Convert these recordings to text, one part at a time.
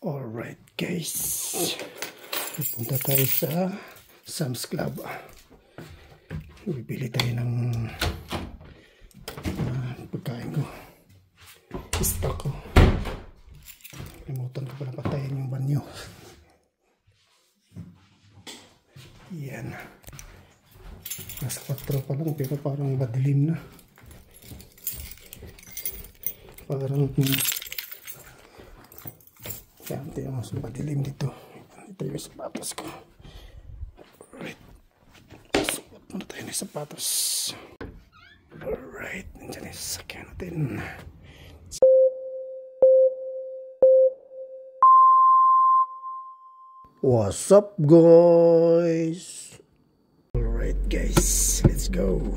Alright guys, pupunta tayo sa Sam's Club. Bibili tayo ng pagkain ko, stock ko. Limutan ko pala patayin yung banyo. Yan, nasa 4 pa lang pero parang madilim na. Parang yan, ito yung mas madilim dito. Ito yung sapatos ko. Alright, suot muna tayo ng sapatos. Alright, nandiyan yung sasakyan natin. What's up guys? Alright guys, let's go.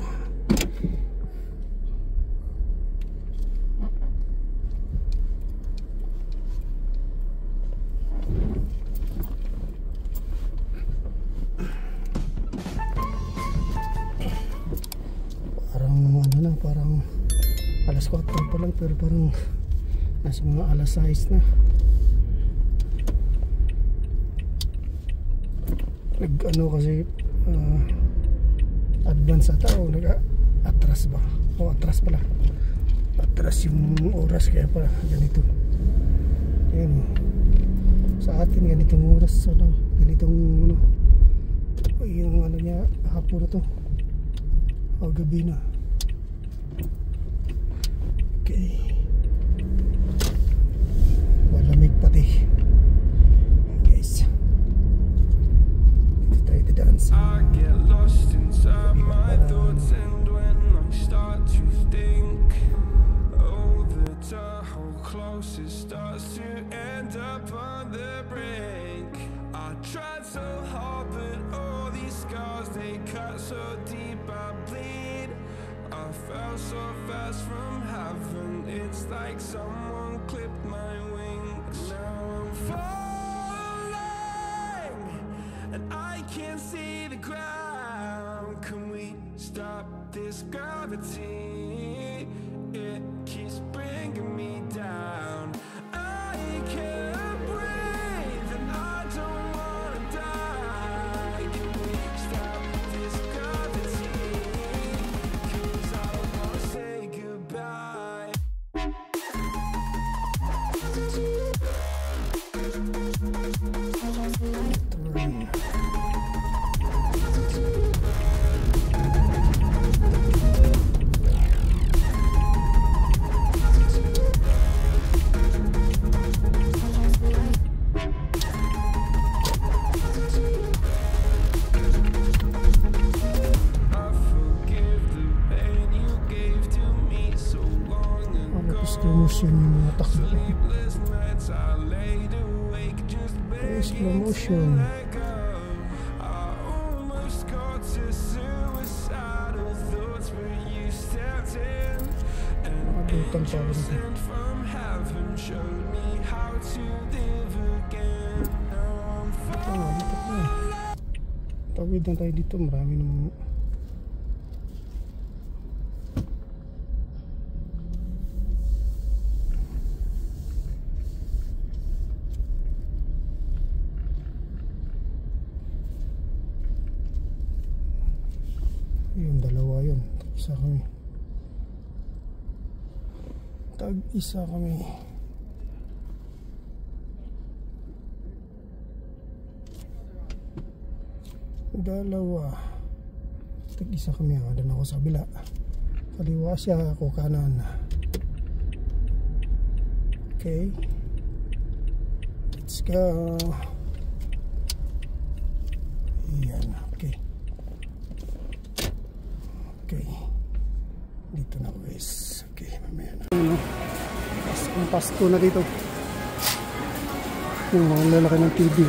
Parang alas 4 pa lang pero parang nasa mga alas 6 na. Nag-ano kasi advance ata o nag-atras ba? O atras pala. Atras yung oras kaya pala ganito. Ayan. Sa atin ganitong oras so lang. Ganitong ano, yung ano niya hapon na to. O gabi na. Okay. Malamig pati. Guys. Dito tayo dance. I get lost inside my thoughts and when I start to think oh the Tahoe close it starts to end up on the brink. I tried so hard but all these scars they cut so deep I bleed. I fell so fast from heaven, it's like someone clipped my wings. Now I'm falling, and I can't see the ground. Can we stop this gravity? It keeps bringing me down. I can't breathe, and I don't wanna die. Can we stop this gravity? Slow motion yung mga takbo. Slow motion. Nakabutang pa rin ito. Lipat na. Tawid na tayo dito. Marami naman. Yung dalawa yun, isa kami. Tag-isa kami. Dalawa. Tag-isa kami. Doon ako sa kabila. Kaliwa siya, ako kanan. Okay. Let's go. Yan. Okay. Okay, dito na guys. Okay, mamaya na. Pasko na dito. Ang lalaki ng TV.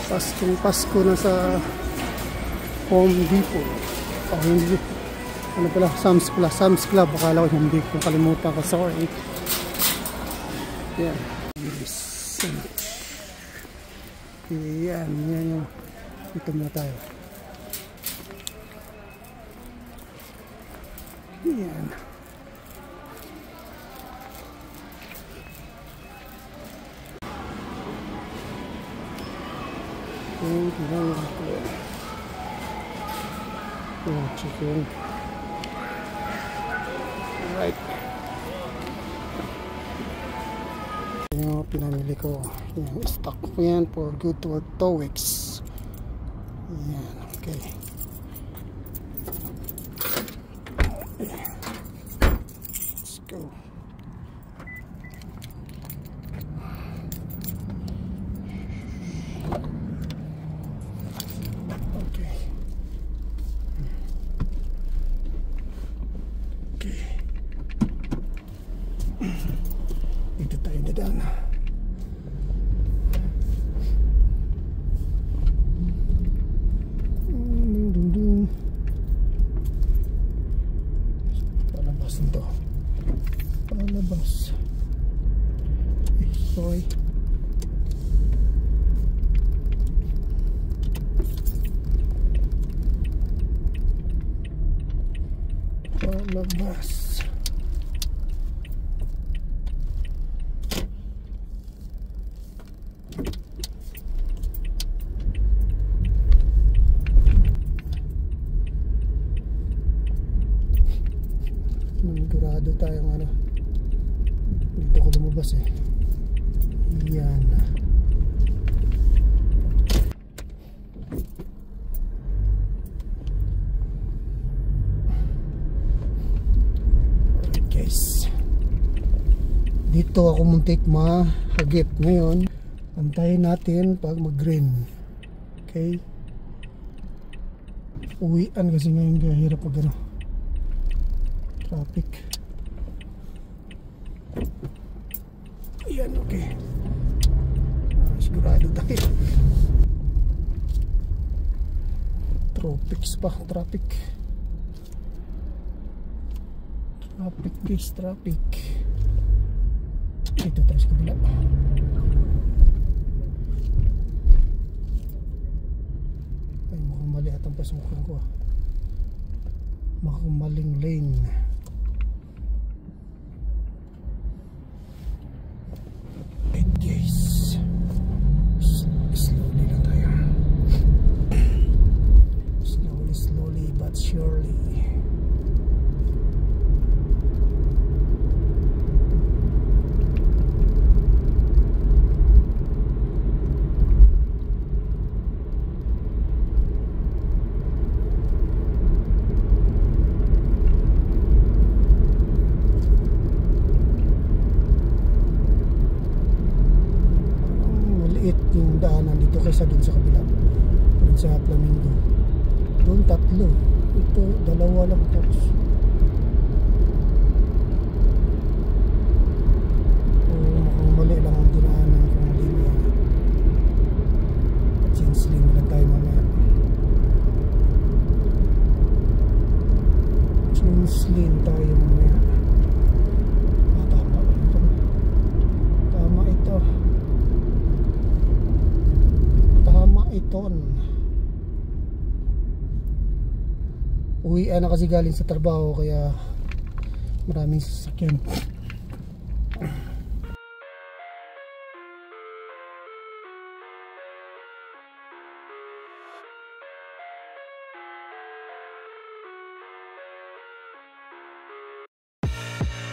Pasko na sa Home Depot. Hindi. Ano pala? Sam's Club. Akala ko Home Depot. Kalimutan ko. Sorry. Yan. Yan. Yan yung. Dito na tayo. Yan. Chicken, pinamili ko. Yung chicken. Alright. Yung pinamili ko. Yan, stock ko yan for good for 2 weeks. Yan, okay. Let's go. Okay. Okay. Dito tayo dadaan. Palabas nito. Palabas. Sorry. Palabas. Nanggurado tayong ano. Dito ko lumabas eh. Yan. Alright guys. Dito ako muntik mahagip ngayon. Antayin natin pag mag-green. Okay. Uwian kasi ngayon kaya hirap pag ano. Traffic. Ayan, okay. Sigurado tayo. Tropics pa, traffic. Traffic guys, traffic. Dito tayo sa kabila. Ay, mukhang mali at ang pasukan ko. Mukhang maling lane. Guys, slowly lang tayo. Slowly but surely. Yung daanan dito kaysa dun sa kabila, dun sa Flamingo. Doon 3, ito 2 lang tapos mukhang mali lang ang dinaanan kung mali niya. Change lane lang tayo mamaya. Change lane tayo mamaya. Tama ito. Tama ito. Iton. Uwian na kasi galing sa trabaho kaya maraming sasakyan.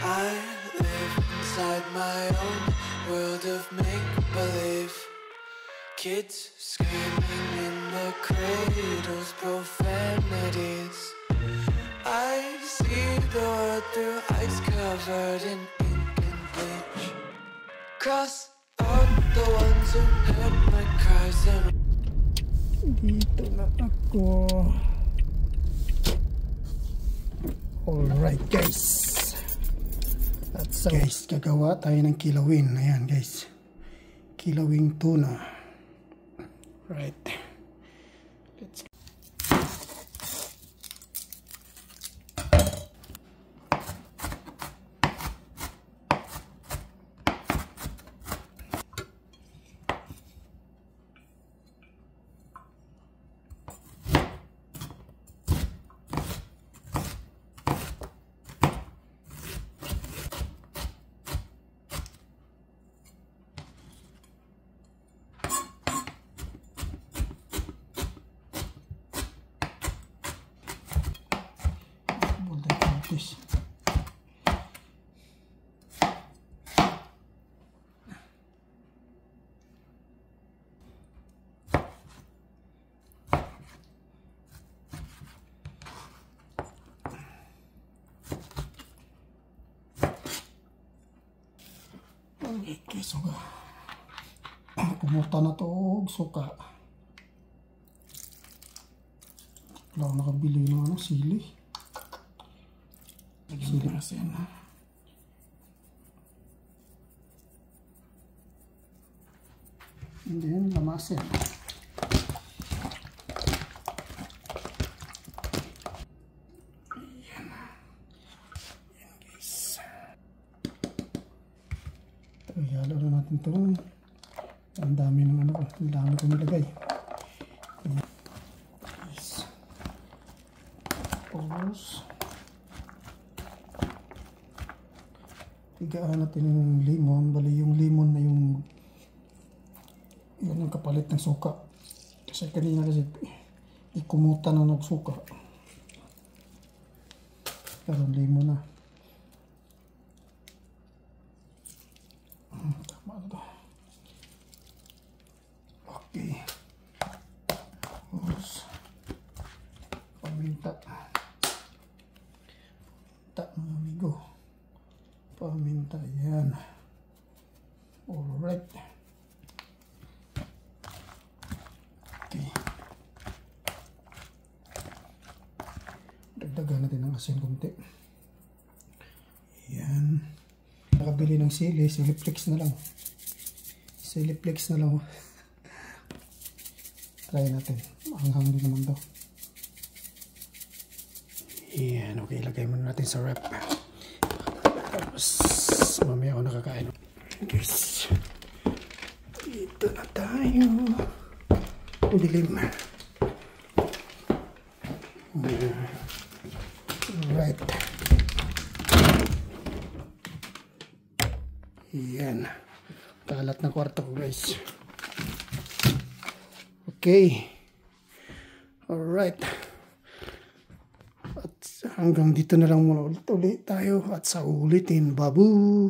I live inside my own world of make-believe. Kids screaming in the cradles, profanities. I see the world through ice covered in ink and bleach. Cross out the ones who heard my cries and Dito na ako. Alright guys. That's so guys, gagawa tayo ng kilawin. Ayan guys. Kilawing tuna. Right. Let's guys. Okay, suka. Kumuta na to og suka. Wala ako nakabili ng ano, sili. Sili kasi yan. And then, lamasin. Ayan. Ayan guys. Ihalo na natin ito. Ang dami ng ano ko. Ang dami ko nilagay. Yes. Tapos tigaan natin yung limon. Bali yung limon na yung yan yung kapalit ng suka. Kasi kanina kasi ikumuta na nagsuka. Pero limon na. Tama na ito. Okay. Tapos paminta. Paminta mga amigo. Paminta yan. Alright. Okay. Dagdagan natin ng asin konti. Yan. Nakabili ng sili. Siliflex na lang. Siliflex na lang. Try natin. Hanghang din naman to. Yan. Okay. Lagay muna natin sa rep. Tapos mamaya ako nakakain. Guys. Dito na tayo. Dilim. Right. Yan. Kalat ng kwarto ko guys. Okay. Alright. At hanggang dito na lang muna ulit tayo. At sa ulitin, babu.